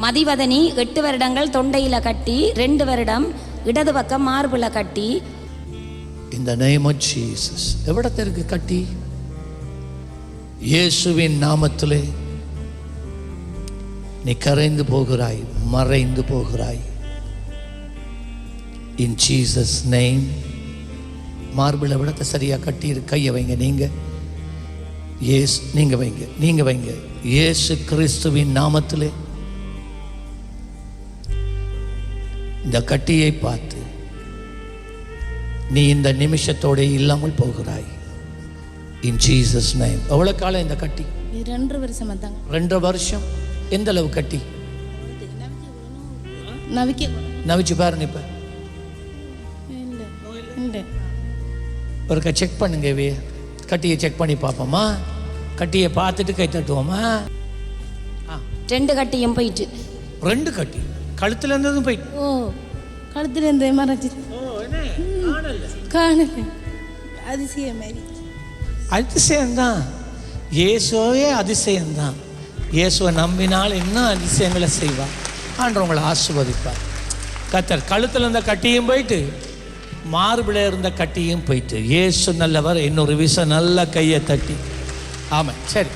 மதிவதனி 8 வருடங்கள் தொண்டையில கட்டி, 2 வருடம் இடது பக்கம் மார்புல கட்டி. In the name of Jesus. எவ்வளத்திற்கு கட்டி? இயேசுவின் நாமத்திலே நீ கரைந்து போகிறாய், மறைந்து போகிறாய். In Jesus name. மார்பில் எவ்வளத்தை சரியா கட்டி கையை வைங்க. நீங்க வைங்க. இயேசு கிறிஸ்துவின் நாமத்திலே இந்த கட்டியை பார்த்து நீ இந்த நிமிஷத்தோட இல்லாமல் போகிறாய். In Jesus name. எவ்வளவு காலம் இந்த கட்டி? 2 வருஷம் தாங்க. 2 வருஷம். எந்த அளவு கட்டி? நவிச்சு பாருங்க. இப்ப ஒருக்கா செக் பண்ணுங்க. கட்டியை செக் பண்ணி பார்ப்போமா? கட்டியை பார்த்துட்டு கை தட்டுவோமா? 2 கட்டியும் போயிட்டு. 2 கட்டி கழுத்துல இருந்ததும் போயிட்டு. ஓ, கழுத்துல இருந்தே மறைச்சு. காணல. அதிசயம்தான். இயேசுவே அதிசயம்தான். இயேசுவை நம்பினால் இன்னும் அதிசயங்களை செய்வார். ஆண்டவங்களை ஆசீர்வதிப்பார். கர்த்தர் கழுத்தில் இருந்த கட்டியும் போயிட்டு, மார்பில் இருந்த கட்டியும் போயிட்டு. இயேசு நல்லவர். இன்னொரு விஷயம் நல்ல கையை தட்டி. ஆமாம், சரி.